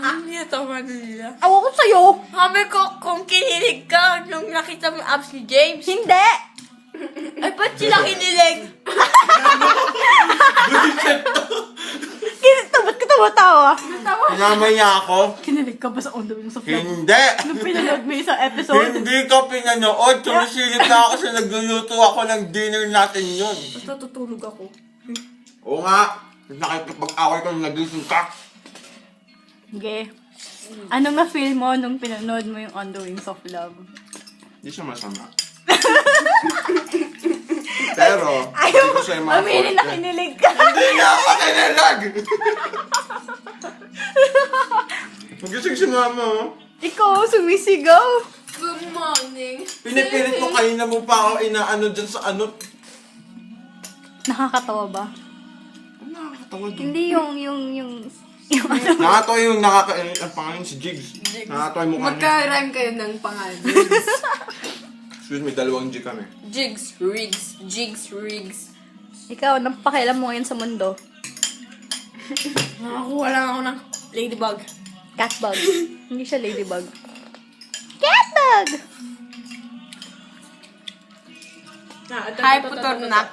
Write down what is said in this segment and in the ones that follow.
Hindi na tama nila. Awa ko sa'yo! Sabi ko, kung kinilig ka nung nakita mo yung abs ni James. Hindi! Ay, ba't sila kinilig? Ba't ka tumatawa? Pinamay niya ako. Kinilig ka ba sa on the wings of love? Hindi! Nung pinanood mo isang episode? Hindi ko pinanood. Sumisilip na ako kasi nagluluto ako ng dinner natin yun. Ba't natutulog ako? Oo nga. Nakipag-away ko nung nagising ka. Okay. Ano nga feel mo nung pinanood mo yung On the Wings of Love? Hindi siya masama. Pero, hindi ko siya yung mga Aminin na kinilig ka. Hindi nga ako kinilag! Magising si mama, oh. Ikaw, sumisigaw. Good morning. Pinipilit mo kanina mo pa ako inaano dyan sa ano. Nakakatawa ba? Ano nakakatawa doon? Hindi yung ano. Nakakatawa yung ang pangalan si Jigs. Nakakatawa yung mukha niya. Magka-rhyme kayo ng pangalan. Excuse me, 2 G kami. Jigs, Riggs, Jigs, Riggs. Ikaw, anong pakialam mo ngayon sa mundo? Nakakuha lang ako ng ladybug. Catbug. Hindi siya ladybug. Catbug! Hi, Putornak.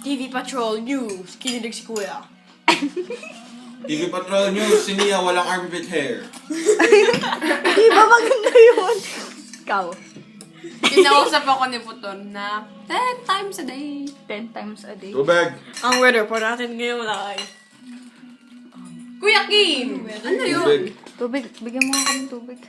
TV Patrol News. Kinilig si Kuya. TV Patrol News, si Nia walang armpit hair. Di ba maganda yun? Ikaw. Kinausap ako ni Puton na 10 times a day. 10 times a day. Tubig. Ang weather po natin ngayon ay... Kuya Kim! Ano yun? Tubig. Tubig. Bigyan mo ako ng tubig.